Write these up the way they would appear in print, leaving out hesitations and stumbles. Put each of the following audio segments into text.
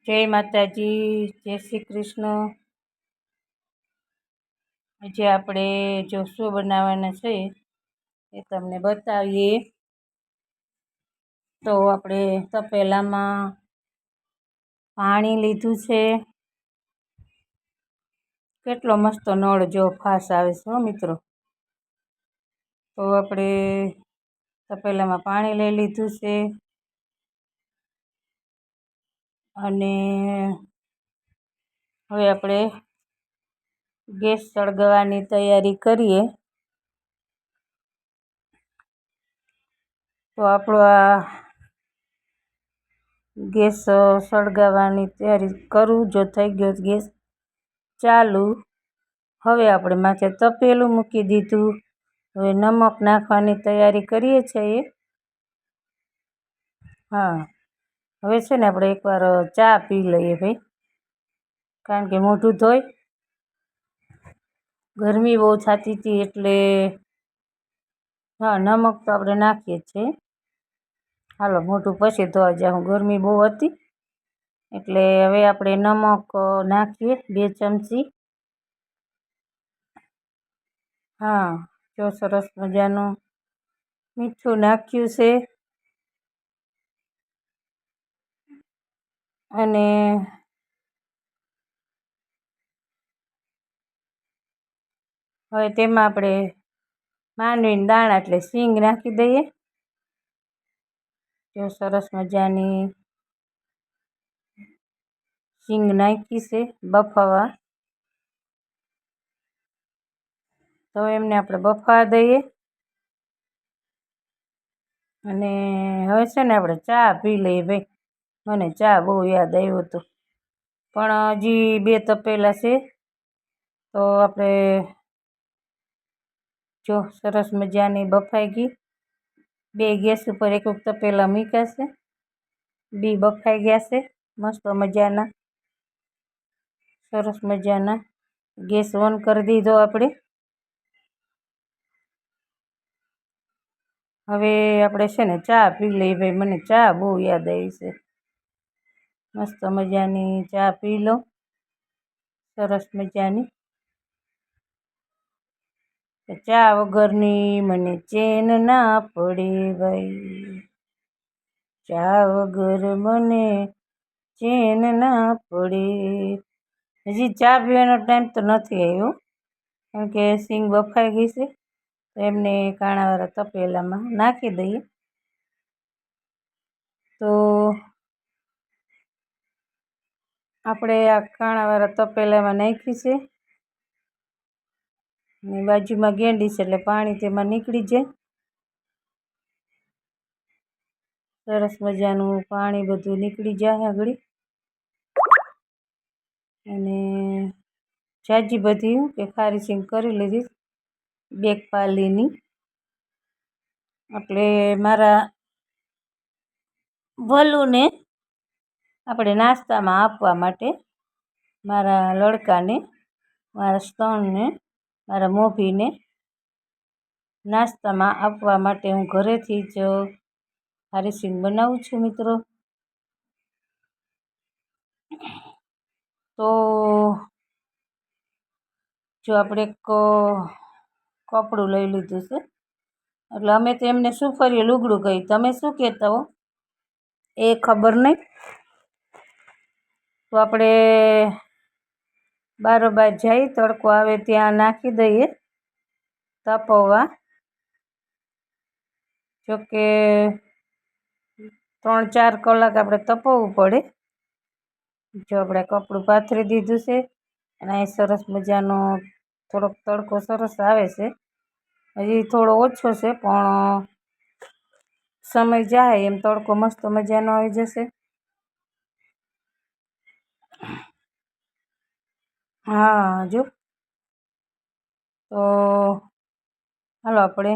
જય માતાજી, જય શ્રી કૃષ્ણ. આજે આપણે જો શું બનાવવાના છે એ તમને બતાવીએ. તો આપણે તપેલામાં પાણી લીધું છે. કેટલો મસ્ત નળ જો ફાસ આવે છે મિત્રો. તો આપણે તપેલામાં પાણી લઈ લીધું છે અને હવે આપણે ગેસ સળગાવવાની તૈયારી કરીએ. તો આપણો આ ગેસ સળગાવવાની તૈયારી કરું. જો થઈ ગયો ગેસ ચાલુ. હવે આપણે માથે તપેલું મૂકી દીધું. હવે નમક નાખવાની તૈયારી કરીએ છીએ. હા, હવે છે ને આપણે એકવાર ચા પી લઈએ ભાઈ, કારણ કે મોઢું ધોઈ ગરમી બહુ થતી હતી એટલે હા નમક તો આપણે નાખીએ જ છીએ. હાલો મોઢું પછી ધોવા જાઉં, ગરમી બહુ હતી એટલે હવે આપણે નમક નાખીએ 2 ચમચી. હા, જો સરસ મજાનું મીઠું નાખ્યું છે અને હવે તેમાં આપણે માંડવીના દાણા એટલે સિંગ નાખી દઈએ. જો સરસ મજાની સિંગ નાખી છે બફાવા. તો એમને આપણે બફાવા દઈએ અને હવે છે ને આપણે ચા પી લઈએ ભાઈ. મને ચા બહુ યાદ આવ્યો હતો, પણ હજી 2 તપેલા છે. તો આપણે જો સરસ મજાની બફાઈ ગઈ. 2 ગેસ ઉપર એક તપેલા મૂક્યા છે, 2 બફાઈ ગયા છે મસ્ત મજાના. સરસ મજાના ગેસ ઓન કરી દીધો આપણે. હવે આપણે છે ને ચા પી લઈએ ભાઈ. મને ચા બહુ યાદ આવી છે. મસ્ત મજાની ચા પી લો, સરસ મજાની. ચા વગરની મને ચેન ના પડે ભાઈ, ચા વગર મને ચેન ના પડે. હજી ચા પીવાનો ટાઈમ તો નથી આવ્યો, કારણ કે સિંગ બફાઈ ગઈ છે. તો એમને કાણાવાળા તપેલામાં નાખી દઈએ. તો આપણે આ કાણાવાળા તપેલામાં નાખી છે અને બાજુમાં ગેંડી છે એટલે પાણી તેમાં નીકળી જાય. સરસ મજાનું પાણી બધું નીકળી જાય આગળ. અને જાજી બધી કે ખારી સિંગ કરી લીધી 2 પાલીની. એટલે મારા ભલુને આપણે નાસ્તામાં આપવા માટે, મારા લડકાને, મારા સ્તનને, મારા મોભીને નાસ્તામાં આપવા માટે હું ઘરેથી જ ખારી સિંગ બનાવું છું મિત્રો. તો જો આપણે એક કપડું લઈ લીધું છે, એટલે અમે તો એમને શું ફરીએ લુગડું કહી, તમે શું કહેતા હો એ ખબર નહીં. તો આપણે બારોબાર જઈ તડકો આવે ત્યાં નાખી દઈએ તપવા. જોકે 3-4 કલાક આપણે તપવું પડે. જો આપણે કપડું પાથરી દીધું છે અને અહીં સરસ મજાનો થોડોક તડકો સરસ આવે છે. હજી થોડો ઓછો છે પણ સમય જાય એમ તડકો મસ્ત મજાનો આવી જશે. હા જો, તો હાલો આપણે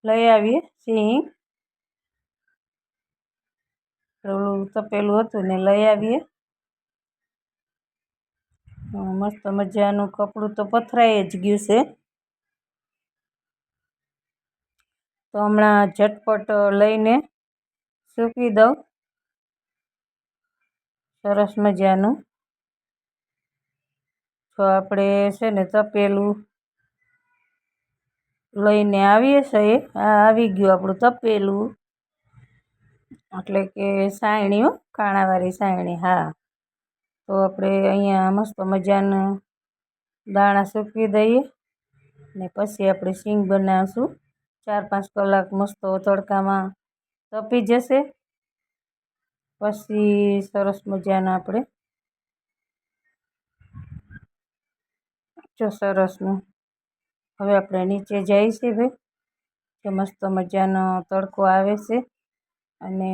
લઈ આવીએ સિંગ. ઓલું તપેલું હતું ને લઈ આવીએ. મસ્ત મજાનું કપડું તો પથરાઈ જ ગયું છે. તો હમણાં ઝટપટ લઈને સૂકવી દઉં સરસ મજાનું. તો આપણે છે ને તપેલું લઈને આવીએ છીએ. આ આવી ગયું આપણું તપેલું, એટલે કે સાયણી, કાણાવાળી સાયણી. હા, તો આપણે અહીંયા મસ્ત મજાનું દાણા સૂકવી દઈએ ને પછી આપણે શીંગ બનાવીશું. 4-5 કલાક મસ્ત તડકામાં તપી જશે. પછી સરસ મજાના આપણે જો સરસનું હવે આપણે નીચે જઈએ છીએ ભાઈ, કે મસ્ત મજાનો તડકો આવે છે અને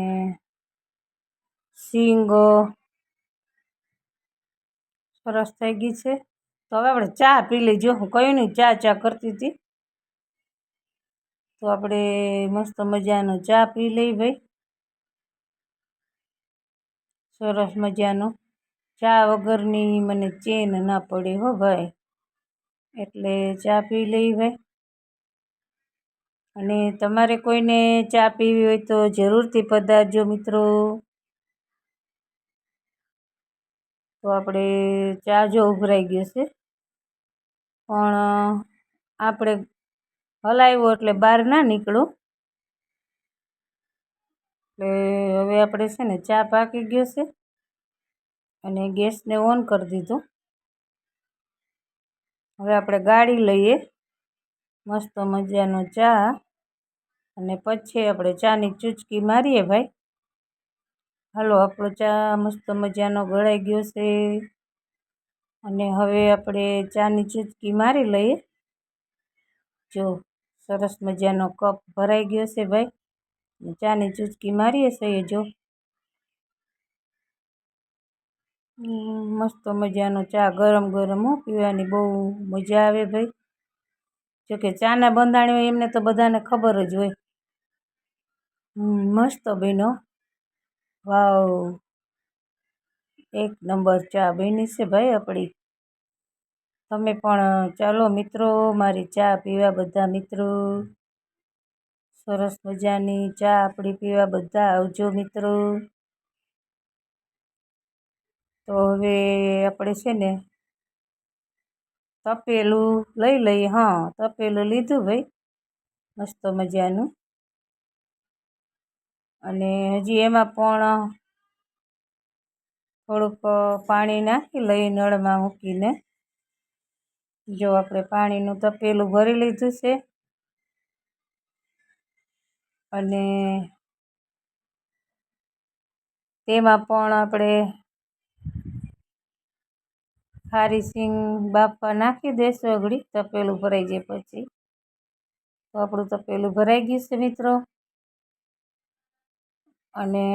શીંગ સરસ થઈ ગઈ છે. તો હવે આપણે ચા પી લઈ. જો હું કહ્યું નહીં ચા કરતી હતી, તો આપણે મસ્ત મજાનો ચા પી લઈ ભાઈ. સરસ મજાનો ચા વગરની મને ચેન ના પડે હો ભાઈ, એટલે ચા પી લઈ ભાઈ. અને તમારે કોઈને ચા પીવી હોય તો જરૂરથી પધારજો મિત્રો. તો આપણે ચા જો ઉભરાઈ ગયો છે, પણ આપણે હલાવ્યો એટલે બહાર ના નીકળો. એટલે હવે આપણે છે ને ચા પાકી ગયો છે અને ગેસને ઓન કરી દીધો. હવે આપણે ગાળી લઈએ મસ્ત મજાનો ચા, અને પછી આપણે ચાની ચૂચકી મારીએ ભાઈ. હાલો, આપણો ચા મસ્ત મજાનો ગળાઈ ગયો છે અને હવે આપણે ચાની ચૂચકી મારી લઈએ. જો સરસ મજાનો કપ ભરાઈ ગયો છે ભાઈ. ચાની ચૂચકી મારીએ છીએ જો. મસ્ત મજાનો ચા ગરમ ગરમ પીવાની બહુ મજા આવે ભાઈ. જોકે ચાના બંધાણી હોય એમને તો બધાને ખબર જ હોય. મસ્ત બન્યો. વાવ, એક નંબર ચા બની છે ભાઈ આપણી. તમે પણ ચાલો મિત્રો, મારી ચા પીવા બધા મિત્રો. સરસ મજાની ચા આપણી પીવા બધા આવજો મિત્રો. તો હવે આપણે છે ને તપેલું લઈ લઈએ. હા, તપેલું લીધું ભાઈ મસ્ત મજાનું. અને હજી એમાં પણ થોડુંક પાણી નાખી લઈ નળમાં મૂકીને. જો આપણે પાણીનું તપેલું ભરી લીધું છે અને તેમાં પણ આપણે ખારી સિંગ બાફવા નાખી દઈશું. અગડી તપેલું ભરાઈ જાય પછી. તો આપણું તપેલું ભરાઈ ગયું છે મિત્રો. અને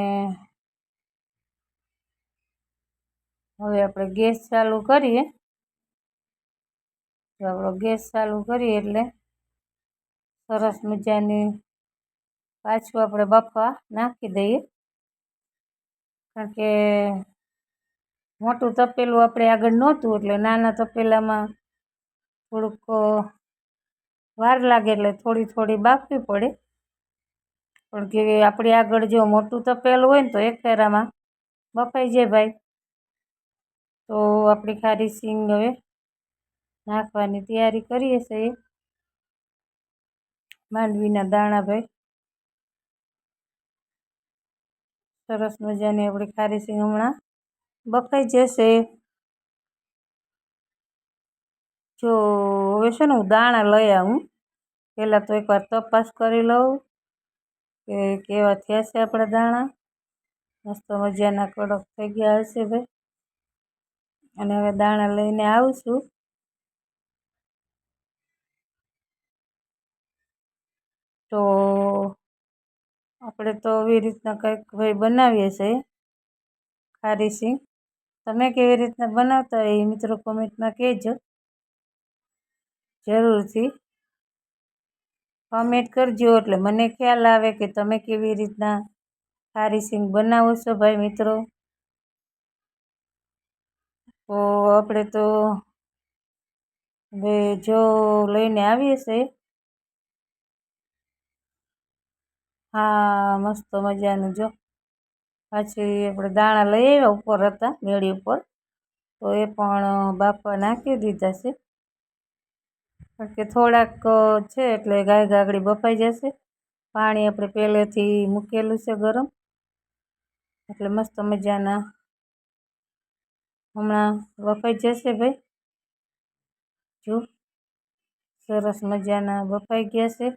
હવે આપણે ગેસ ચાલુ કરીએ. તો આપણો ગેસ ચાલુ કરીએ એટલે સરસ મજાની પાછું આપણે બફવા નાખી દઈએ. કારણ કે મોટું તપેલું આપણે આગળ નહોતું, એટલે નાના તપેલામાં થોડુંક વાર લાગે, એટલે થોડી થોડી બાફવી પડે. પણ કે આપણે આગળ જો મોટું તપેલું હોય ને તો એક ફેરામાં બફાઈ જાય ભાઈ. તો આપણી ખારી સિંગ હવે નાખવાની તૈયારી કરીએ છીએ. માંડવીના દાણા ભાઈ. સરસ મજાની આપણી ખારી સિંગ હમણાં બફાઈ જશે. જો હવે છે ને હું દાણા લઈ આવું. પહેલાં તો એકવાર તપાસ કરી લઉં કે કેવા થયા છે આપણા દાણા. મસ્ત મજાના કડક થઈ ગયા હશે ભાઈ. અને હવે દાણા લઈને આવું છું. તો આપણે તો આવી રીતના કંઈક ભાઈ બનાવીએ છીએ ખારી સિંગ. તમે કેવી રીતના બનાવતા હોય એ મિત્રો કોમેન્ટમાં કહેજો જરૂરથી. કોમેન્ટ કરજો એટલે મને ખ્યાલ આવે કે તમે કેવી રીતના ખારી સિંગ બનાવો છો ભાઈ મિત્રો. તો આપણે તો હવે જો લઈને આવીએ છીએ. હા, મસ્ત મજાનું જો પાછી આપણે દાણા લઈ આવ્યા ઉપર હતા મેળી ઉપર, તો એ પણ બાફવા નાખી દીધા છે. કારણ કે થોડાક છે એટલે ગાય ગાગડી બફાઈ જશે. પાણી આપણે પહેલેથી મૂકેલું છે ગરમ, એટલે મસ્ત મજાના હમણાં બફાઈ જશે ભાઈ. જો સરસ મજાના બફાઈ ગયા છે.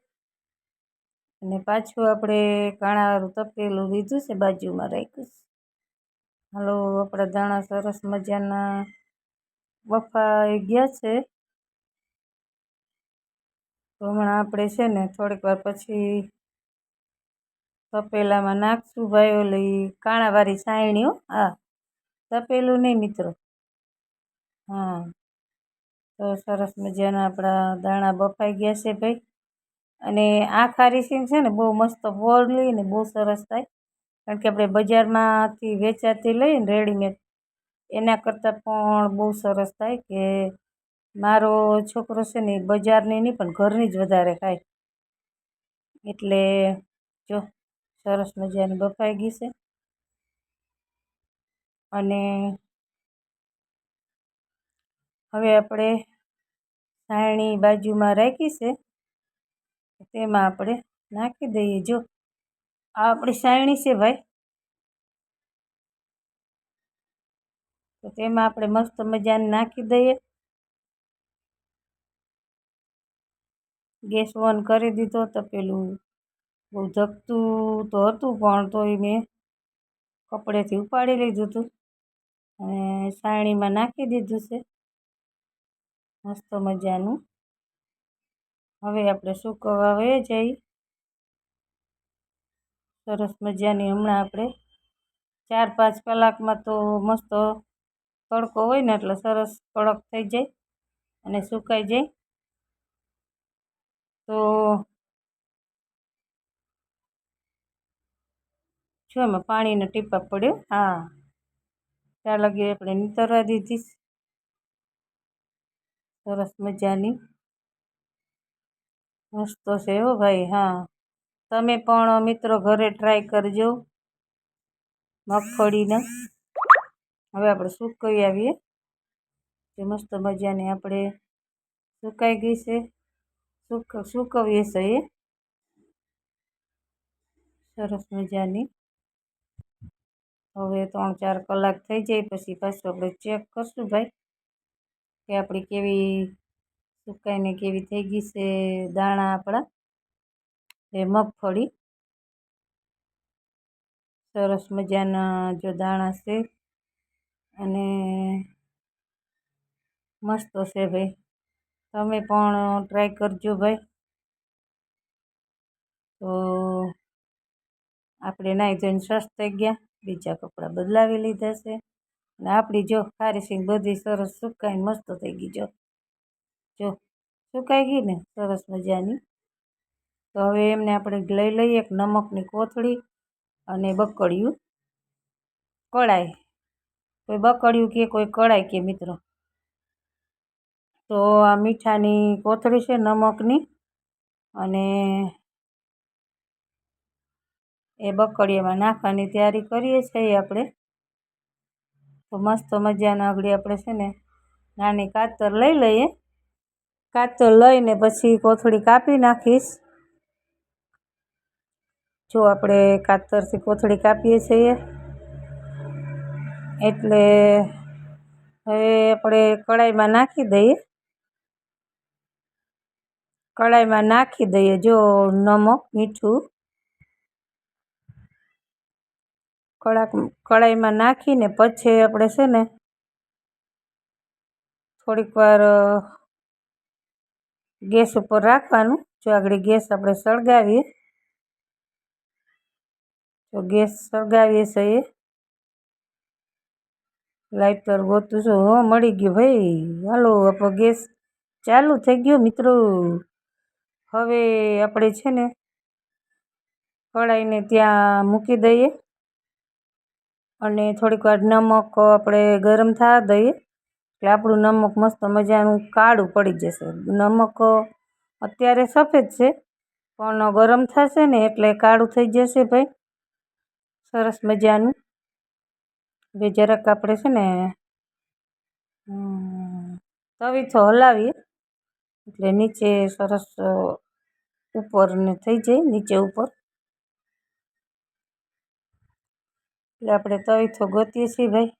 અને પાછું આપણે કાણાવાળું તપેલું લીધું છે, બાજુમાં રાખ્યું છે. હાલો, આપણા દાણા સરસ મજાના બફાઈ ગયા છે. તો હમણાં આપણે છે ને થોડીક વાર પછી તપેલામાં નાખશું ભાઈ, ઓલી કાણાવાળી સાયણીઓ. હા, તપેલું નહીં મિત્રો. હા, તો સરસ મજાના આપણા દાણા બફાઈ ગયા છે ભાઈ. અને આ ખારીસિંગ છે ને બહુ મસ્ત ફોડલી ને બહુ સરસ થાય. કારણ કે આપણે બજારમાંથી વેચાતી લઈએ ને રેડીમેડ, એના કરતાં પણ બહુ સરસ થાય. કે મારો છોકરો છે ને એ બજારની નહીં પણ ઘરની જ વધારે ખાય. એટલે જો સરસ મજાની બફાઈ ગઈ છે. અને હવે આપણે સાયણી બાજુમાં રાખી છે, તેમાં આપણે નાખી દઈએ. જો આ આપણી સાયણી છે ભાઈ, તો તેમાં આપણે મસ્ત મજાને નાખી દઈએ. ગેસ ઓન કરી દીધો. તપેલું બહુ ધકતું તો હતું પણ તોય મેં કપડેથી ઉપાડી લીધું હતું અને સાયણીમાં નાખી દીધું છે મસ્ત મજાનું. હવે આપણે સૂકવવા વહી જઈએ. સરસ મજાની હમણાં આપણે 4-5 કલાકમાં તો મસ્ત તડકો હોય ને એટલે સરસ કડક થઈ જાય અને સુકાઈ જાય. તો જો એમાં પાણીના ટીપા પડ્યો. હા, ત્યાં લગી આપણે નીતરવા દીધી સરસ મજાની. મસ્ત છે હો ભાઈ. હા, તમે પણ મિત્રો ઘરે ટ્રાય કરજો મગફળીને. હવે આપણે સૂકવી આવીએ. જે મસ્ત મજાની આપણે સુકાઈ ગઈ છે. સૂકવીએ છીએ સરસ મજાની. હવે 3-4 કલાક થઈ જાય પછી પાછું આપણે ચેક કરશું ભાઈ, કે આપણી કેવી સુકાઈને કેવી થઈ ગઈ છે દાણા આપણા. એ મગફળી સરસ મજાના જો દાણા છે અને મસ્ત છે ભાઈ. તમે પણ ટ્રાય કરજો ભાઈ. તો આપણે નાહી ધોઈને ફ્રેશ થઈ ગયા, બીજા કપડાં બદલાવી લીધા છે અને આપણી જો ખારીસિંગ બધી સરસ સુકાઈને મસ્ત થઈ ગઈ. જો સુકાઈ ગઈ ને સરસ મજાની. તો હવે એમને આપણે લઈ લઈએ એક નમકની કોથળી અને બકડિયું, કડાઈ. કોઈ બકડિયું કે કોઈ કડાઈ કે મિત્રો. તો આ મીઠાની કોથળી છે નમકની, અને એ બકડિયામાં નાખવાની તૈયારી કરીએ છીએ આપણે. તો મસ્ત મજાના આગળ આપણે છે ને નાની કાતર લઈ લઈએ. કાતર લઈને પછી કોથળી કાપી નાખીશ. જો આપણે કાતરથી કોથળી કાપીએ છીએ એટલે હવે આપણે કડાઈમાં નાખી દઈએ. કડાઈમાં નાખી દઈએ જો નમક મીઠું. કડાઈમાં નાખીને પછી આપણે છે ને થોડીક વાર ગેસ ઉપર રાખવાનું. જો આગળ ગેસ આપણે સળગાવીએ. તો ગેસ સળગાવીએ છીએ. લાઇટર ગોતું છું. હો, મળી ગયું ભાઈ. હાલો, આપણો ગેસ ચાલુ થઈ ગયો મિત્રો. હવે આપણે છે ને કડાઈને ત્યાં મૂકી દઈએ અને થોડીક વાર નમક આપણે ગરમ થવા દઈએ. એટલે આપણું નમક મસ્ત મજાનું કાળું પડી જશે. નમક અત્યારે સફેદ છે પણ ગરમ થશે ને એટલે કાળું થઈ જશે ભાઈ સરસ મજાનું. હવે જરાક આપણે છે ને તવીથો હલાવીએ એટલે નીચે સરસ ઉપર ને થઈ જાય, નીચે ઉપર. એટલે આપણે તવીથો ગોતીએ છીએ ભાઈ.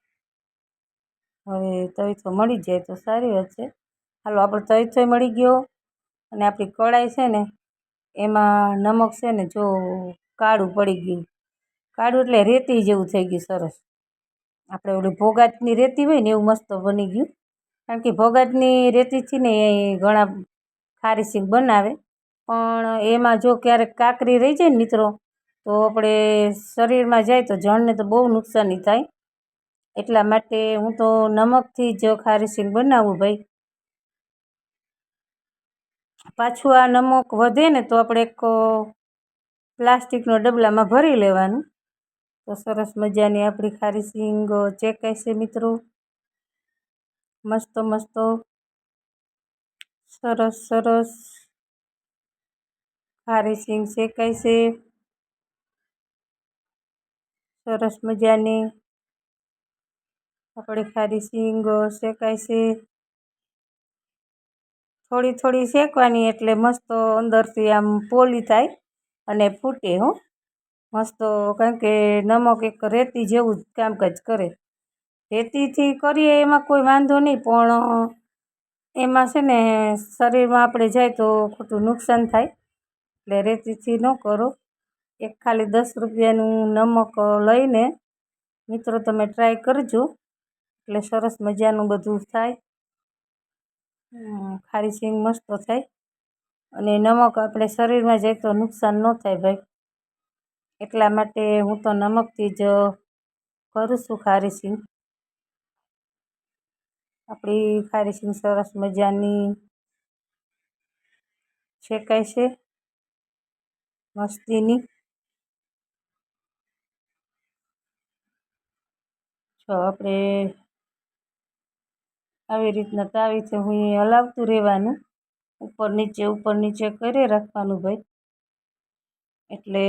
હવે તવીથો મળી જાય તો સારી વાત છે. હાલો, આપણો તવીથો મળી ગયો અને આપણી કઢાઈ છે ને એમાં નમક છે ને જો કાળું પડી ગયું. કાળું એટલે રેતી જેવું થઈ ગયું સરસ. આપણે ઓલી ભોગાતની રેતી હોય ને એવું મસ્ત બની ગયું. કારણ કે ભોગાતની રેતીથી ને એ ઘણા ખારી સિંગ બનાવે, પણ એમાં જો ક્યારેક કાકરી રહી જાય ને મિત્રો, તો આપણે શરીરમાં જાય તો જણને તો બહુ નુકસાની થાય. એટલા માટે હું તો નમકથી જ ખારી સિંગ બનાવું ભાઈ. પાછું આ નમક વધે ને તો આપણે એક પ્લાસ્ટિકનો ડબલામાં ભરી લેવાનું. તો સરસ મજાની આપણી ખારી સિંગ ચેકાય છે મિત્રો. મસ્ત મસ્ત સરસ સરસ ખારી સિંગ શેકાય છે. સરસ મજાની આપણી ખારી સિંગ શેકાય છે. થોડી થોડી શેકવાની એટલે મસ્ત અંદરથી આમ પોલી થાય અને ફૂટે હો મસ્ત. કારણ કે નમક એક રેતી જેવું જ કામકાજ કરે. રેતીથી કરીએ એમાં કોઈ વાંધો નહીં, પણ એમાં છે ને શરીરમાં આપણે જાય તો ખોટું નુકસાન થાય. એટલે રેતીથી ન કરો. એક ખાલી 10 રૂપિયાનું નમક લઈને મિત્રો તમે ટ્રાય કરજો, એટલે સરસ મજાનું બધું થાય. ખારી સિંગ મસ્ત થાય અને નમક આપણે શરીરમાં જાય તો નુકસાન ન થાય ભાઈ. એટલા માટે હું તો નમકથી જ કરું છું ખારી સિંગ. આપણી ખારી સિંગ સરસ મજાની શેકાય છે મસ્તીની. જો આપણે આવી રીતના તાવીથી હું હલાવતું રહેવાનું, ઉપર નીચે કરી રાખવાનું ભાઈ. એટલે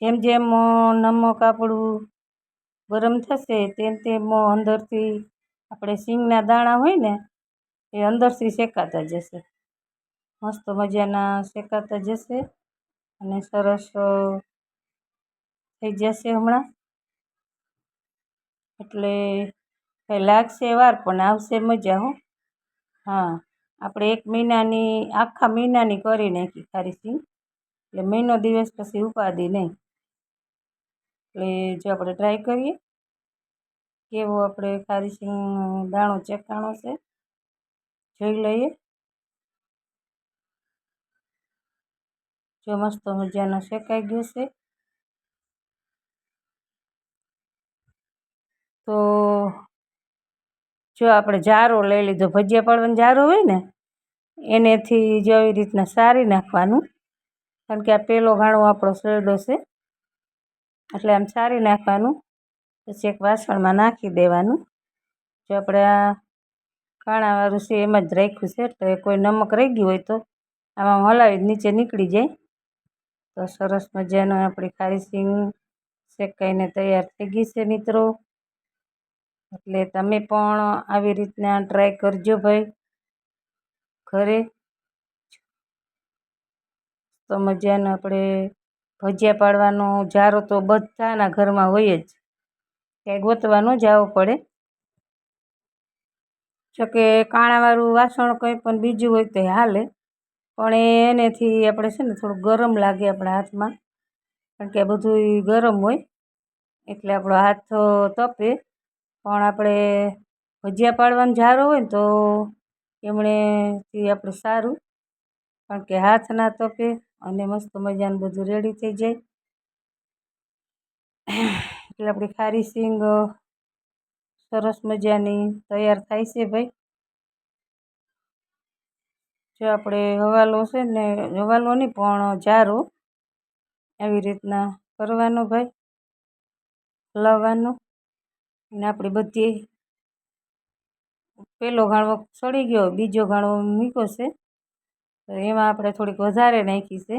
જેમ જેમ નમક આપણું ગરમ થશે તેમ તેમ અંદરથી આપણે સિંગના દાણા હોય ને એ અંદરથી શેકાતા જશે. મસ્ત મજાના શેકાતા જશે અને સરસ થઈ જશે હમણાં. એટલે લાગશે વાર પણ આવશે મજા હો. હા, આપણે આખા મહિનાની કરી નાખી ખારી સિંગ. એટલે મહિનો દિવસ પછી ઉપાધિ નહીં. એટલે જો આપણે ટ્રાય કરીએ કેવો આપણે ખારી સિંગ દાણો ચેકાણો છે જોઈ લઈએ. જો મસ્ત મજાનો શેકાઈ ગયો છે. તો જો આપણે જારો લઈ લીધો, ભજીયા પાડવાનો જારો હોય ને એનેથી જો આવી રીતના સારી નાખવાનું. કારણ કે આ પેલો ઘાણો આપણો સડો છે એટલે આમ સારી નાખવાનું. પછી એક વાસણમાં નાખી દેવાનું. જો આપણે આ કાણાવાળું છે એમ જ રાખ્યું છે, એટલે કોઈ નમક રહી ગયું હોય તો આમાં હલાવી નીચે નીકળી જાય. તો સરસ મજાનો આપણી ખારી સિંગ શેકાઈને તૈયાર થઈ ગઈ છે મિત્રો. એટલે તમે પણ આવી રીતના ટ્રાય કરજો ભાઈ ઘરે. તો મજાનો આપણે ભજીયા પાડવાનો જારો તો બધાના ઘરમાં હોય જ, ક્યાંય ગોતવા ન જવું પડે. જોકે કાણાવાળું વાસણ કંઈ પણ બીજું હોય તો હાલે, પણ એનેથી આપણે છે ને થોડું ગરમ લાગે આપણા હાથમાં. કારણ કે આ બધું ગરમ હોય એટલે આપણો હાથ તપે. પણ આપણે ભજીયા પાડવાનો જારો હોય ને તો એમણેથી આપણે સારું, કારણ કે હાથ ના તપે અને મસ્ત મજાનું બધું રેડી થઈ જાય. એટલે આપણી ખારી સિંગ સરસ મજાની તૈયાર થાય છે ભાઈ. જો આપણે હવાલો છે ને, હવાલો નહીં પણ જારો આવી રીતના કરવાનો ભાઈ, હલાવવાનો. અને આપણી બધી પેલો ઘાણો સડી ગયો, બીજો ઘાણો મૂક્યો છે તો એમાં આપણે થોડીક વધારે નાખી છે.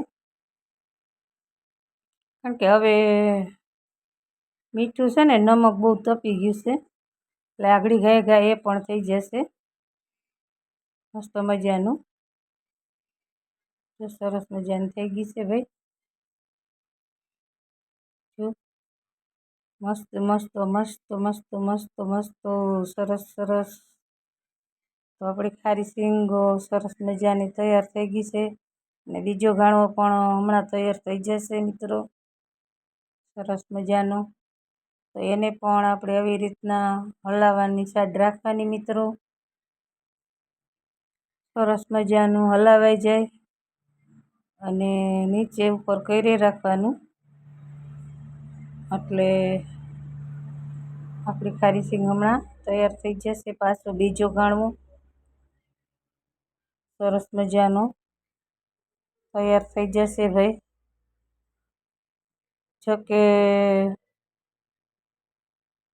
કારણ કે હવે મીઠું છે ને નમક બહુ તપી ગયું છે એટલે આગળ ગાય એ પણ થઈ જશે મસ્ત મજાનું. જો સરસ મજાની થઈ ગઈ છે ભાઈ. જો મસ્ત મસ્ત મસ્ત મસ્ત મસ્ત મસ્ત સરસ સરસ. તો આપણી ખારી સિંગ સરસ મજાની તૈયાર થઈ ગઈ છે અને બીજો ગાણો પણ હમણાં તૈયાર થઈ જશે મિત્રો સરસ મજાનો. તો એને પણ આપણે આવી રીતના હલાવવાની સાઈડ રાખવાની મિત્રો. સરસ મજાનું હલાવાઈ જાય અને નીચે ઉપર કરી રાખવાનું એટલે આપણી ખારી સિંગ હમણાં તૈયાર થઈ જશે. પાછો બીજો ગાણવો સરસ મજાનો તૈયાર થઈ જશે ભાઈ. જોકે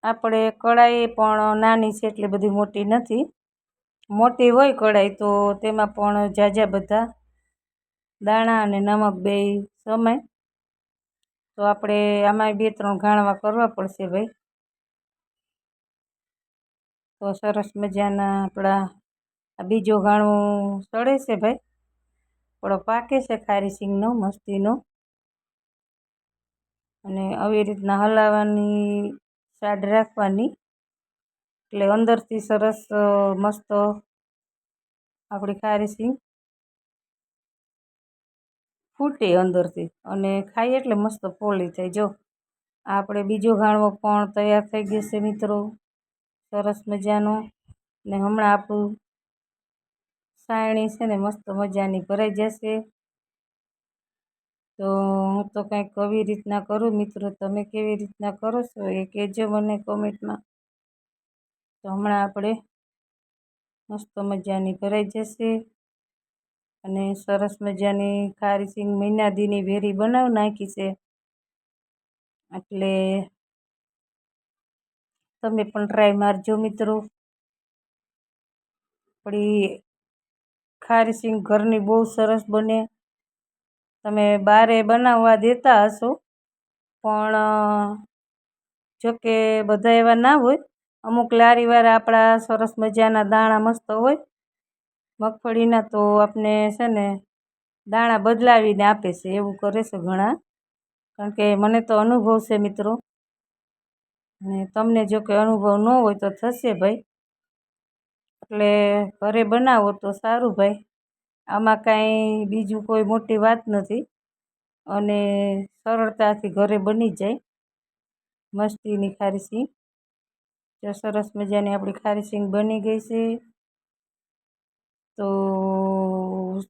આપણે કઢાઈ પણ નાની છે એટલી બધી મોટી નથી. મોટી હોય કઢાઈ તો તેમાં પણ ઝાઝા બધા દાણા અને નમક બેય સમાય. તો આપણે આમાં 2-3 ઘાણવા કરવા પડશે ભાઈ. તો સરસ મજાના આપણા આ બીજો ઘાણવો સળે છે ભાઈ. થોડો પાકે છે ખારી સિંગનો મસ્તીનો અને આવી રીતના હલાવવાની સાઈડ રાખવાની એટલે અંદરથી સરસ મસ્ત આપણી ખારી સિંગ ફૂટે અંદરથી અને ખાઈએ એટલે મસ્ત પોળી થાય. જો આપણે બીજો ઘાણવો પણ તૈયાર થઈ ગયો છે મિત્રો સરસ મજાનો. ને હમણાં આપણું સાયણી છે ને મસ્ત મજાની ભરાઈ જશે. તો હું તો કંઈક આવી રીતના કરું મિત્રો. તમે કેવી રીતના કરો છો એ કહેજો મને કોમેન્ટમાં. તો હમણાં આપણે મસ્ત મજાની ભરાઈ જશે અને સરસ મજાની ખારી સિંગ મહિના દીની વેરી બનાવી નાખી છે એટલે તમે પણ ટ્રાય મારજો મિત્રો. આપણી ખારી સિંગ ઘરની બહુ સરસ બને. તમે બારે બનાવવા દેતા હશો પણ જોકે બધા એવા ના હોય. અમુક લારીવાળા આપણા સરસ મજાના દાણા મસ્ત હોય મગફળીના તો આપણે છે ને દાણા બદલાવીને આપે છે. એવું કરે છે ઘણા કારણ કે મને તો અનુભવ છે મિત્રો. અને તમને જો કે અનુભવ ન હોય તો થશે ભાઈ. એટલે ઘરે બનાવો તો સારું ભાઈ. આમાં કાંઈ બીજું કોઈ મોટી વાત નથી અને સરળતાથી ઘરે બની જાય મસ્તીની ખારી સિંગ. જો સરસ મજાની આપણી ખારી સિંગ બની ગઈ છે. તો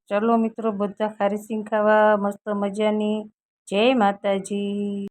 ચલો મિત્રો બધા ખારી સિંગ ખાવા મસ્ત મજાની. જય માતાજી.